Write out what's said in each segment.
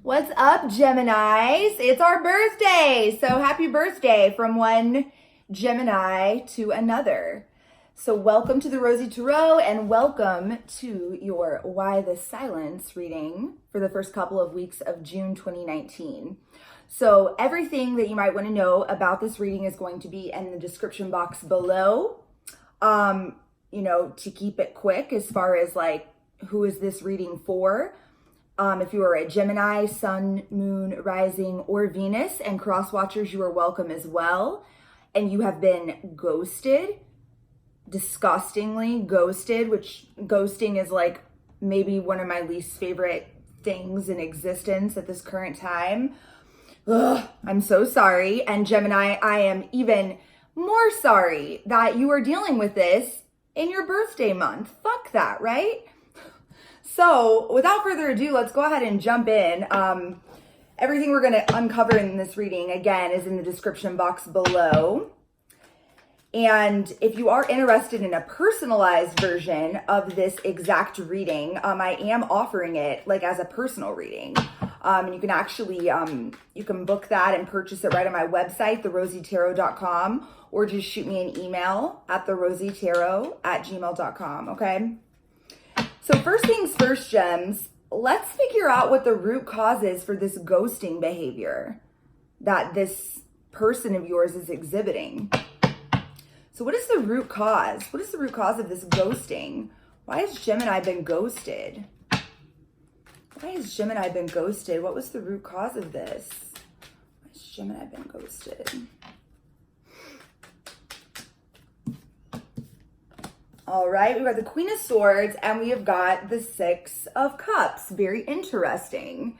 What's up, Geminis? It's our birthday. So happy birthday from one Gemini to another. So welcome to the Rosie Tarot and welcome to your Why the Silence reading for the first couple of weeks of June 2019. So everything that you might want to know about this reading is going to be in the description box below. To keep it quick as far as like, who is this reading for? If you are a Gemini, Sun, Moon, Rising, or Venus, and cross watchers, you are welcome as well. And you have been ghosted, disgustingly ghosted, which ghosting is like maybe one of my least favorite things in existence at this current time. Ugh, I'm so sorry. And Gemini, I am even more sorry that you are dealing with this in your birthday month. Fuck that, right? So without further ado, let's go ahead and jump in. Everything we're going to uncover in this reading, again, is in the description box below. And if you are interested in a personalized version of this exact reading, I am offering it like as a personal reading. And you can actually, you can book that and purchase it right on my website, therosietarot.com, or just shoot me an email at therosietarot@gmail.com, okay? So first things first, Gems, let's figure out what the root cause is for this ghosting behavior that this person of yours is exhibiting. So what is the root cause? What is the root cause of this ghosting? Why has Gemini been ghosted? Why has Gemini been ghosted? What was the root cause of this? Why has Gemini been ghosted? All right, we've got the Queen of Swords and we have got the Six of Cups. Very interesting.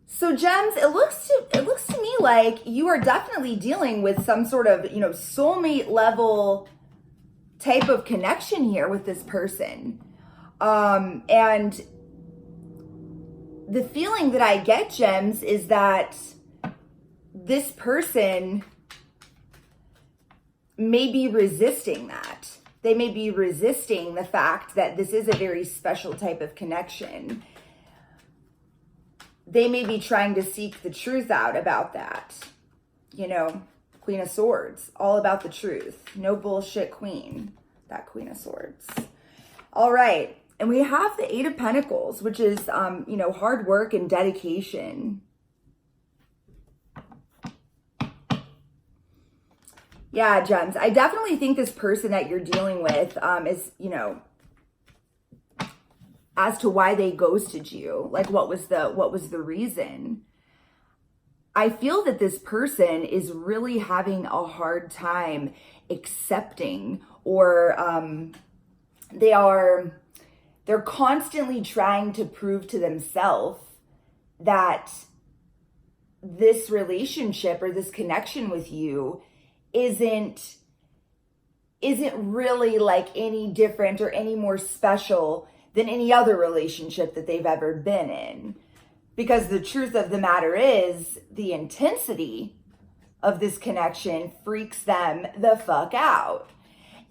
So Gems, it looks to me like you are definitely dealing with some sort of, soulmate level type of connection here with this person. And the feeling that I get, Gems, is that this person may be resisting that. They may be resisting the fact that this is a very special type of connection. They may be trying to seek the truth out about that. Queen of Swords, all about the truth. No bullshit queen, that Queen of Swords. All right, and we have the Eight of Pentacles, which is, hard work and dedication. Yeah, Gems, I definitely think this person that you're dealing with is, as to why they ghosted you, like what was the reason? I feel that this person is really having a hard time accepting, or they're constantly trying to prove to themselves that this relationship or this connection with you isn't really like any different or any more special than any other relationship that they've ever been in. Because the truth of the matter is, the intensity of this connection freaks them the fuck out.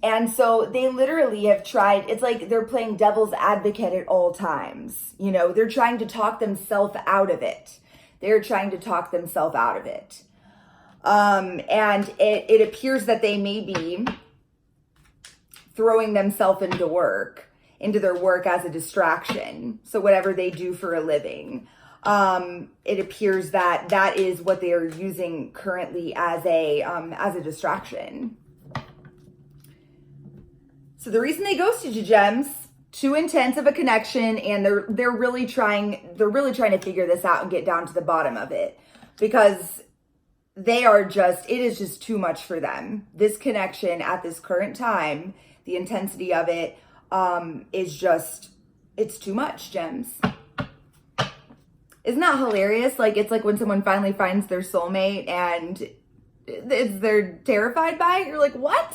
And so they literally have tried, it's like they're playing devil's advocate at all times. They're trying to talk themselves out of it. And it appears that they may be throwing themselves into their work as a distraction. So whatever they do for a living, it appears that that is what they are using currently as a distraction. So the reason they ghosted you, Gems, too intense of a connection, and they're really trying to figure this out and get down to the bottom of it, because it is just too much for them. This connection at this current time, the intensity of it, it's too much, Gems. Isn't that hilarious? Like, it's like when someone finally finds their soulmate and they're terrified by it. You're like, what?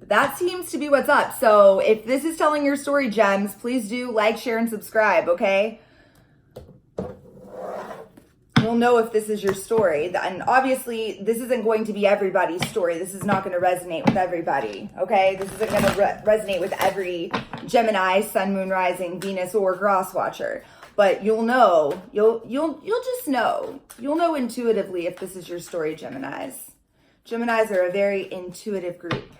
That seems to be what's up. So if this is telling your story, Gems, please do like, share, and subscribe, okay? you'll know if this is your story. And obviously, this isn't going to be everybody's story. This is not going to resonate with everybody, okay? This isn't going to resonate with every Gemini, Sun, Moon, Rising, Venus, or Cross Watcher. But you'll know, you'll just know. You'll know intuitively if this is your story, Geminis. Geminis are a very intuitive group.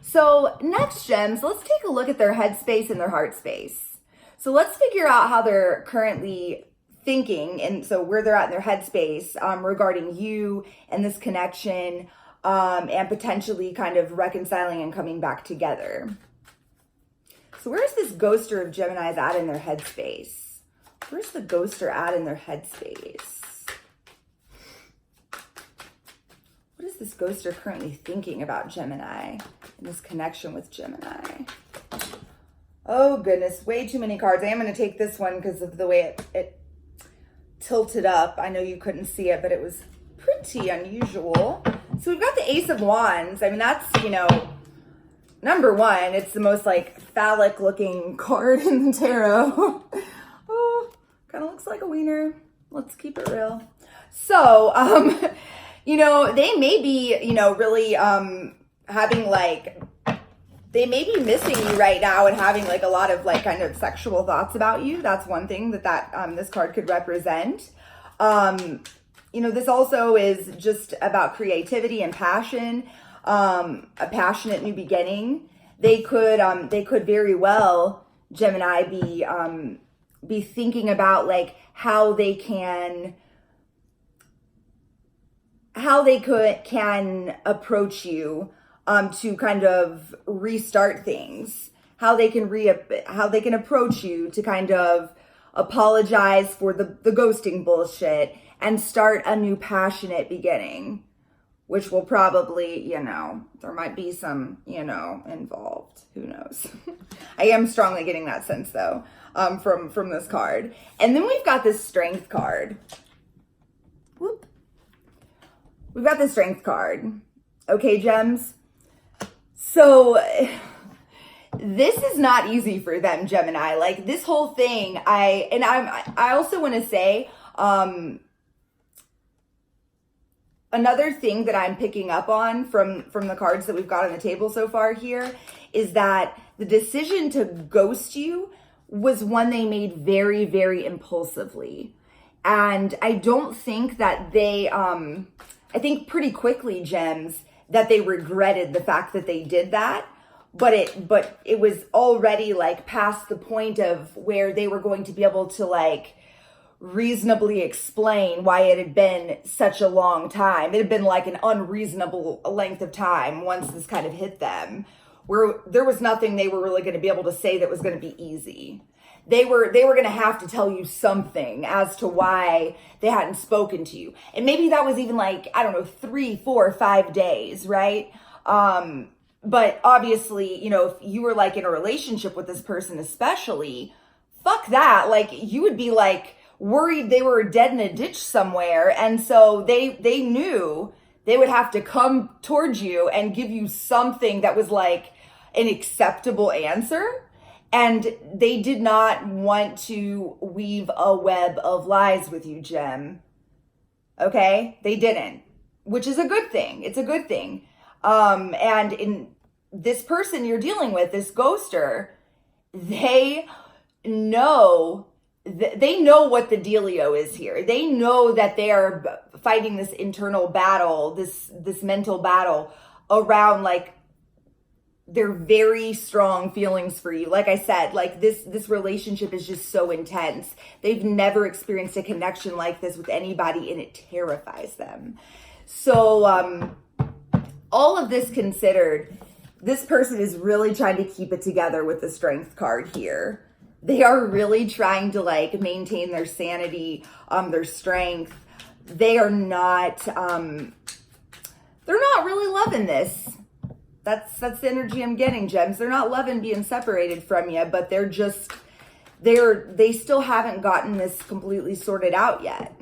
So next, Gems, let's take a look at their headspace and their heart space. So let's figure out how they're currently thinking, and so where they're at in their headspace regarding you and this connection, and potentially kind of reconciling and coming back together. So where's this ghoster of Geminis at in their headspace? Where's the ghoster at in their headspace? What is this ghoster currently thinking about Gemini and this connection with Gemini? Oh goodness, way too many cards. I am going to take this one because of the way it tilted up. I know you couldn't see it, but it was pretty unusual. So we've got the Ace of Wands. I mean, that's, you know, number one. It's the most like phallic looking card in the tarot. Oh, kind of looks like a wiener. Let's keep it real. So, you know, they may be, you know, really having like, they may be missing you right now and having like a lot of like kind of sexual thoughts about you. That's one thing that this card could represent. You know, this also is just about creativity and passion, a passionate new beginning. They could very well, Gemini, be thinking about like how they can approach you to kind of restart things, how they can approach you to kind of apologize for the ghosting bullshit and start a new passionate beginning, which will probably, you know, there might be some, you know, involved. Who knows? I am strongly getting that sense though, from this card. And then we've got this Strength card. Whoop. We've got the Strength card. Okay, Gems. So this is not easy for them, Gemini. Like this whole thing, I also want to say, another thing that I'm picking up on from the cards that we've got on the table so far here is that the decision to ghost you was one they made very, very impulsively. And I don't think that they, I think pretty quickly, Gems, that they regretted the fact that they did that. But it was already like past the point of where they were going to be able to like reasonably explain why it had been such a long time. It had been like an unreasonable length of time once this kind of hit them, where there was nothing they were really going to be able to say that was going to be easy. They were going to have to tell you something as to why they hadn't spoken to you. And maybe that was even like, I don't know, 3, 4, 5 days, right? But obviously, you know, if you were like in a relationship with this person, especially, fuck that. Like you would be like worried they were dead in a ditch somewhere. And so they knew they would have to come towards you and give you something that was like an acceptable answer. And they did not want to weave a web of lies with you, Gem. Okay? They didn't, which is a good thing. It's a good thing. And in this person you're dealing with, this ghoster, they know what the dealio is here. They know that they are fighting this internal battle, this mental battle around like their very strong feelings for you. Like I said, like this relationship is just so intense. They've never experienced a connection like this with anybody, and it terrifies them. So, all of this considered, this person is really trying to keep it together with the Strength card here. They are really trying to like maintain their sanity, their strength. They are not, they're not really loving this. That's the energy I'm getting, Gems. They're not loving being separated from you, but they still haven't gotten this completely sorted out yet.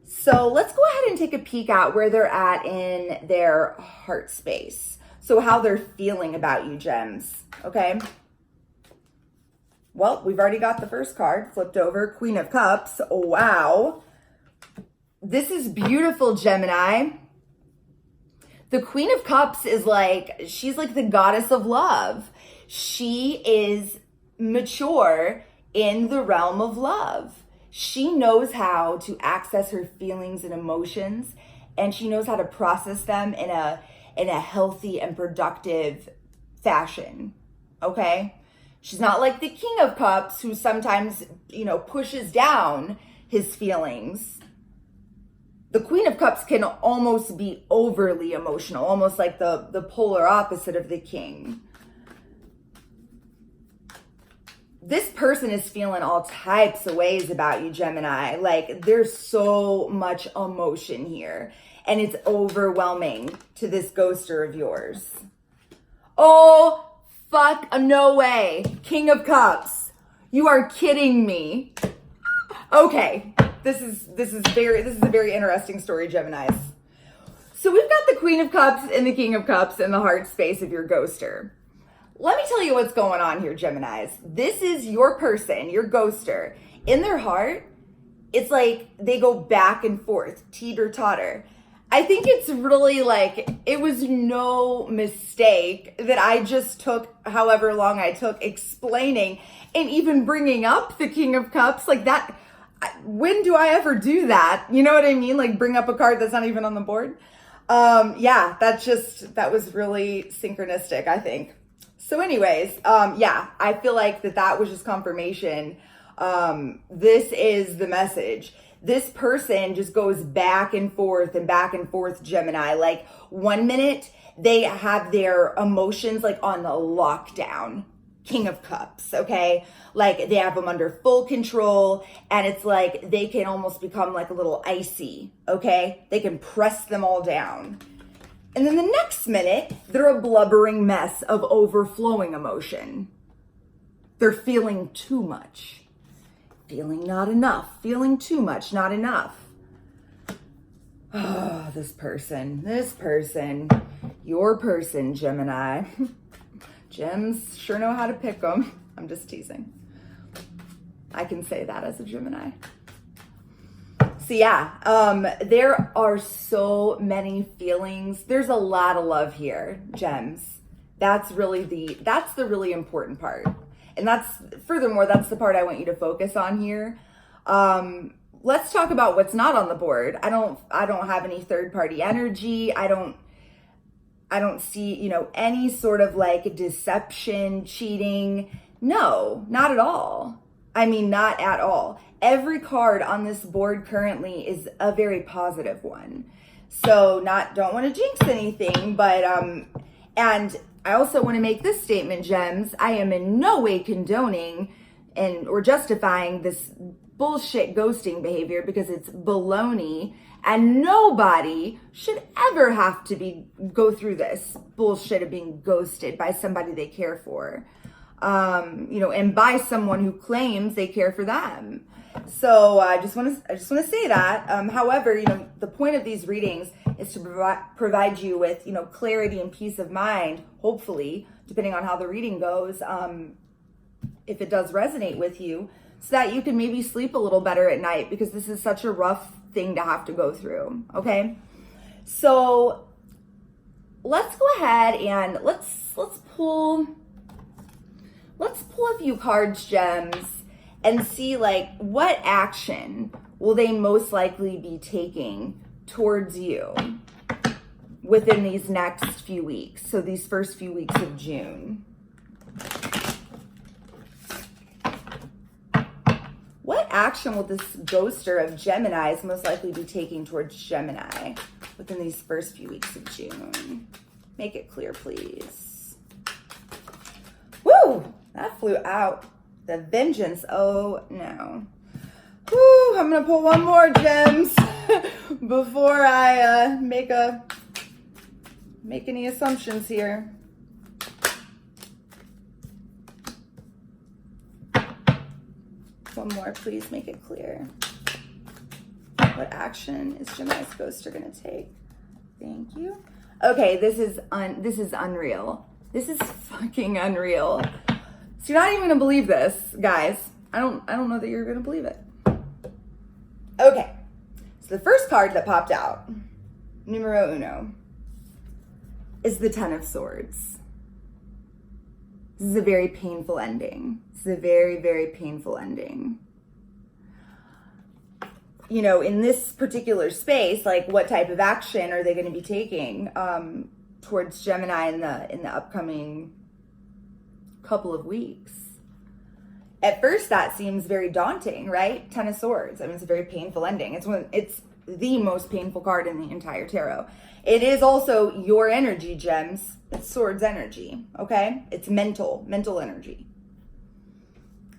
So let's go ahead and take a peek at where they're at in their heart space. So how they're feeling about you, Gems, okay? well, we've already got the first card flipped over, Queen of Cups. Oh, wow. This is beautiful, Gemini. The Queen of Cups is like, she's like the goddess of love. She is mature in the realm of love. She knows how to access her feelings and emotions, and she knows how to process them in a healthy and productive fashion. Okay? She's not like the King of Cups, who sometimes, pushes down his feelings. The Queen of Cups can almost be overly emotional, almost like the polar opposite of the King. This person is feeling all types of ways about you, Gemini. Like, there's so much emotion here, and it's overwhelming to this ghoster of yours. Oh, fuck, no way. King of Cups. You are kidding me. Okay. This is a very interesting story, Geminis. So we've got the Queen of Cups and the King of Cups in the heart space of your ghoster. Let me tell you what's going on here, Geminis. This is your person, your ghoster. In their heart, it's like they go back and forth, teeter-totter. I think it's really like, it was no mistake that I just took however long I took explaining and even bringing up the King of Cups. Like that, when do I ever do that? You know what I mean? Like bring up a card that's not even on the board. Yeah, that was really synchronistic, I think. So anyways, yeah, I feel like that was just confirmation. This is the message. This person just goes back and forth, Gemini. Like 1 minute they have their emotions like on the lockdown. King of Cups, okay? Like they have them under full control, and it's like they can almost become like a little icy, okay? They can press them all down. And then the next minute, they're a blubbering mess of overflowing emotion. They're feeling too much, feeling not enough, feeling too much, not enough. Oh, this person, your person, Gemini. Gems sure know how to pick them. I'm just teasing. I can say that as a Gemini. So yeah, there are so many feelings. There's a lot of love here, Gems. That's the really important part. And furthermore, that's the part I want you to focus on here. Let's talk about what's not on the board. I don't have any third party energy. I don't see, any sort of like deception, cheating. No, not at all. I mean, not at all. Every card on this board currently is a very positive one. So don't want to jinx anything, but, and I also want to make this statement, Gems. I am in no way condoning or justifying this bullshit ghosting behavior, because it's baloney. And nobody should ever have to go through this bullshit of being ghosted by somebody they care for, and by someone who claims they care for them. So I just want to say that. However, the point of these readings is to provide you with, clarity and peace of mind. Hopefully, depending on how the reading goes, if it does resonate with you, so that you can maybe sleep a little better at night, because this is such a rough thing to have to go through. Okay, so let's go ahead and let's pull a few cards, Gems, and see like what action will they most likely be taking towards you within these next few weeks. So these first few weeks of June. What action will this ghoster of Geminis most likely be taking towards Gemini within these first few weeks of June? Make it clear, please. Woo! That flew out. The Vengeance. Oh, no. Woo! I'm going to pull one more, Gems, before I make any assumptions here. One more, please make it clear. What action is Gemini's ghoster going to take? Thank you. Okay, this is unreal. This is fucking unreal. So you're not even gonna believe this, guys. I don't know that you're gonna believe it. Okay, so the first card that popped out, numero uno, is the Ten of Swords. This is a very painful ending. This is a very, very painful ending. You know, in this particular space, like what type of action are they going to be taking towards Gemini in the upcoming couple of weeks? At first, that seems very daunting, right? Ten of Swords. I mean, it's a very painful ending. It's the most painful card in the entire tarot. It is also your energy, gems. It's Swords energy, okay? It's mental energy.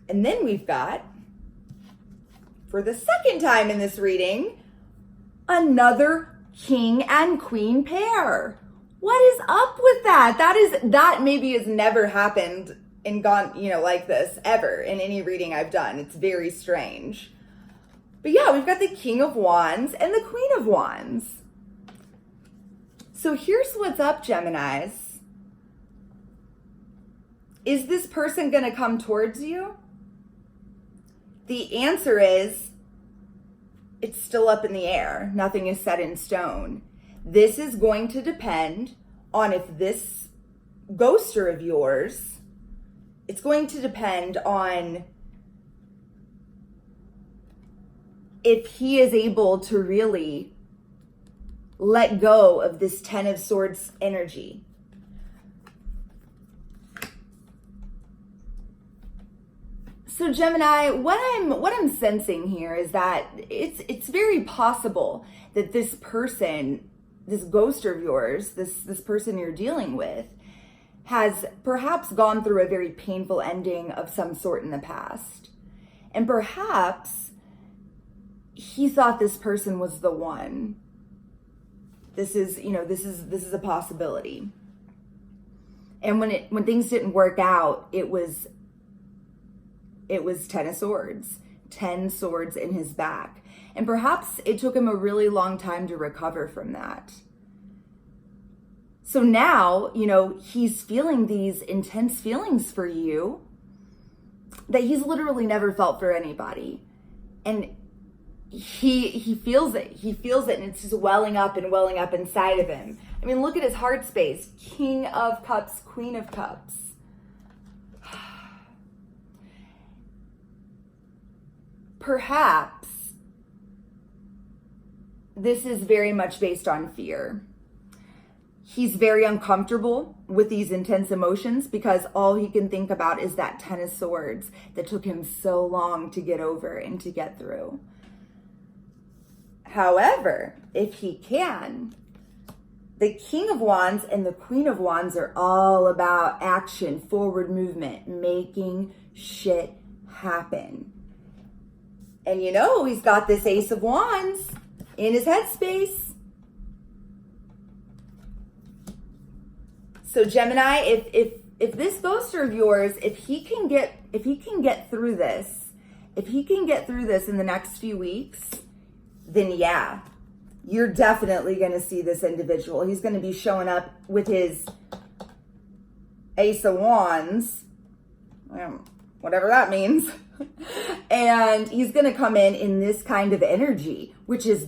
And then we've got, for the second time in this reading, another King and Queen pair. What is up with that? That maybe has never happened and gone, you know, like this ever in any reading I've done. It's very strange. But yeah, we've got the King of Wands and the Queen of Wands. So here's what's up, Geminis. Is this person going to come towards you? The answer is, it's still up in the air. Nothing is set in stone. This is going to depend on if this ghoster of yours, it's going to depend on if he is able to really let go of this Ten of Swords energy. So Gemini, what I'm sensing here is that it's very possible that this person, this ghoster of yours, this person you're dealing with, has perhaps gone through a very painful ending of some sort in the past. And perhaps he thought this person was the one. This is a possibility. And when things didn't work out, it was Ten of Swords, 10 swords in his back. And perhaps it took him a really long time to recover from that. So now, you know, he's feeling these intense feelings for you that he's literally never felt for anybody. And he feels it. He feels it, and it's just welling up inside of him. I mean, look at his heart space. King of Cups, Queen of Cups. Perhaps this is very much based on fear. He's very uncomfortable with these intense emotions because all he can think about is that Ten of Swords that took him so long to get over and to get through. However, if he can, the King of Wands and the Queen of Wands are all about action, forward movement, making shit happen. And you know, he's got this Ace of Wands in his headspace. So Gemini, if this ghoster of yours, if he can get through this in the next few weeks, then yeah, you're definitely going to see this individual. He's going to be showing up with his Ace of Wands, whatever that means. And he's going to come in this kind of energy, which is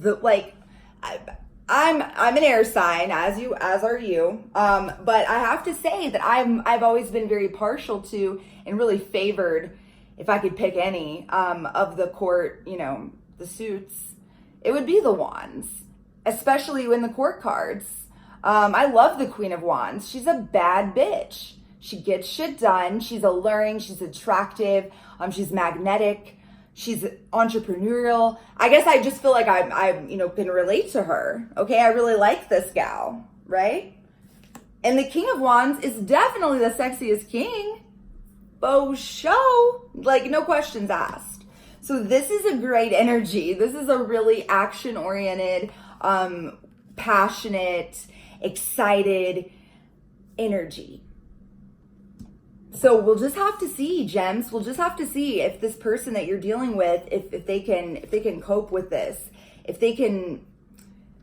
I'm an air sign, as are you. But I have to say that I've always been very partial to and really favored, if I could pick any of the court, you know, the suits, it would be the Wands, especially in the court cards. I love the Queen of Wands. She's a bad bitch. She gets shit done. She's alluring. She's attractive. She's magnetic. She's entrepreneurial. I guess I just feel like I can relate to her. Okay, I really like this gal, right? And the King of Wands is definitely the sexiest king. Beau show, like no questions asked. So this is a great energy. This is a really action-oriented, passionate, excited energy. So we'll just have to see, gems. We'll just have to see if this person that you're dealing with, if they can cope with this, if they can.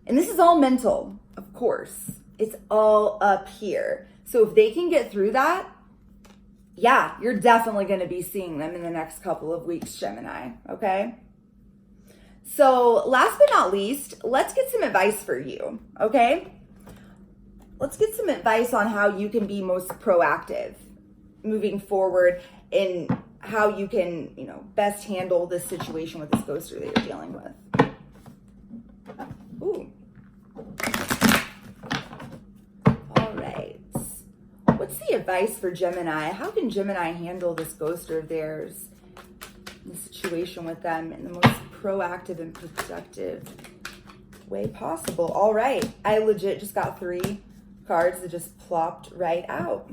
And this is all mental, of course. It's all up here. So if they can get through that, yeah, you're definitely going to be seeing them in the next couple of weeks, Gemini, okay? So last but not least, let's get some advice for you, okay? Let's get some advice on how you can be most proactive moving forward in how you can, best handle this situation with this ghoster that you're dealing with. Ooh. All right. What's the advice for Gemini? How can Gemini handle this ghoster of theirs, the situation with them in the most proactive and productive way possible? All right. I legit just got 3 cards that just plopped right out.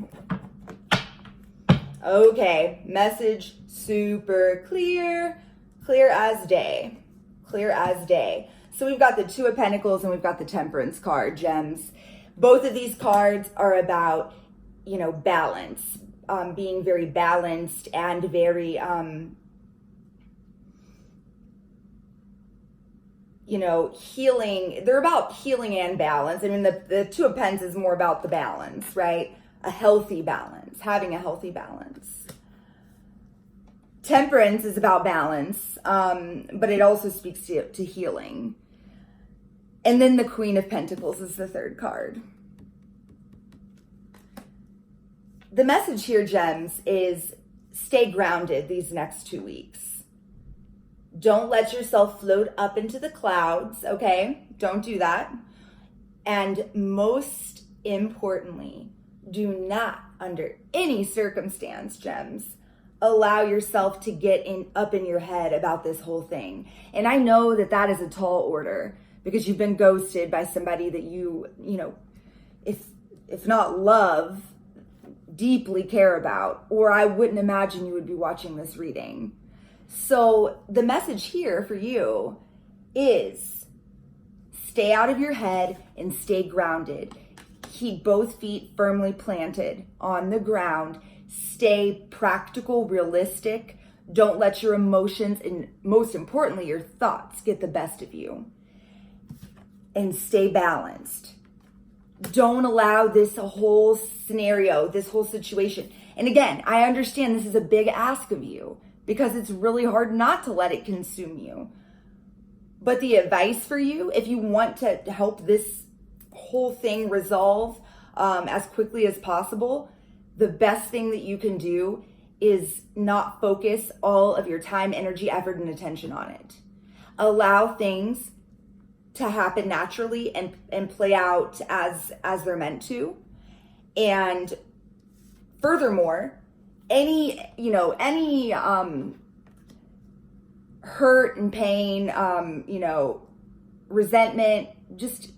Okay, message super clear, clear as day, clear as day. So we've got the 2 of Pentacles and we've got the Temperance card, gems. Both of these cards are about, balance, being very balanced and very, healing. They're about healing and balance. I mean, the 2 of Pens is more about the balance, right? A healthy balance, having a healthy balance. Temperance is about balance, but it also speaks to healing. And then the Queen of Pentacles is the 3rd card. The message here, gems, is stay grounded these next 2 weeks. Don't let yourself float up into the clouds, okay? Don't do that. And most importantly, do not, under any circumstance, gems, allow yourself to get up in your head about this whole thing. And I know that is a tall order because you've been ghosted by somebody that you if not love, deeply care about, or I wouldn't imagine you would be watching this reading. So the message here for you is stay out of your head and stay grounded. Keep both feet firmly planted on the ground. Stay practical, realistic. Don't let your emotions and most importantly, your thoughts get the best of you. And stay balanced. Don't allow this whole scenario, this whole situation. And again, I understand this is a big ask of you because it's really hard not to let it consume you. But the advice for you, if you want to help this whole thing resolve as quickly as possible, the best thing that you can do is not focus all of your time, energy, effort, and attention on it. Allow things to happen naturally and play out as they're meant to. And furthermore, any hurt and pain, resentment, just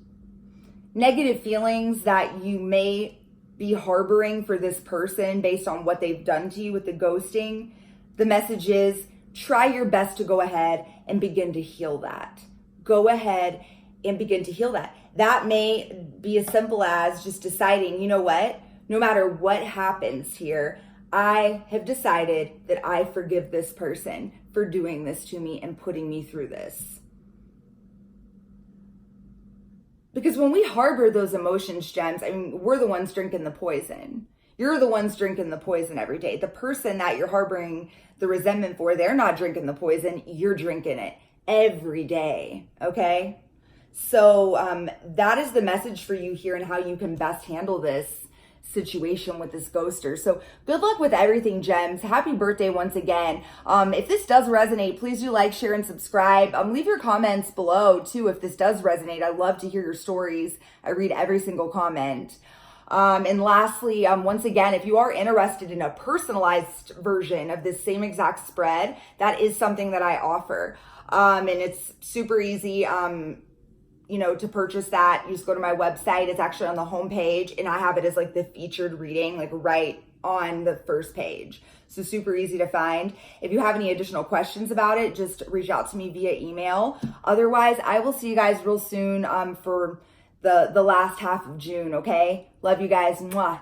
negative feelings that you may be harboring for this person based on what they've done to you with the ghosting, the message is try your best to go ahead and begin to heal that. Go ahead and begin to heal that. That may be as simple as just deciding, you know what, no matter what happens here, I have decided that I forgive this person for doing this to me and putting me through this. Because when we harbor those emotions, gems, I mean, we're the ones drinking the poison. You're the ones drinking the poison every day. The person that you're harboring the resentment for, they're not drinking the poison. You're drinking it every day, okay? So that is the message for you here and how you can best handle this situation with this ghoster. So good luck with everything, gems. Happy birthday once again. If this does resonate, please do like, share, and subscribe. Leave your comments below too if this does resonate. I love to hear your stories. I read every single comment. And lastly, once again, if you are interested in a personalized version of this same exact spread, that is something that I offer. And it's super easy, to purchase that. You just go to my website. It's actually on the homepage, and I have it as like the featured reading, like right on the first page. So super easy to find. If you have any additional questions about it, just reach out to me via email. Otherwise, I will see you guys real soon for the last half of June, okay? Love you guys. Mwah.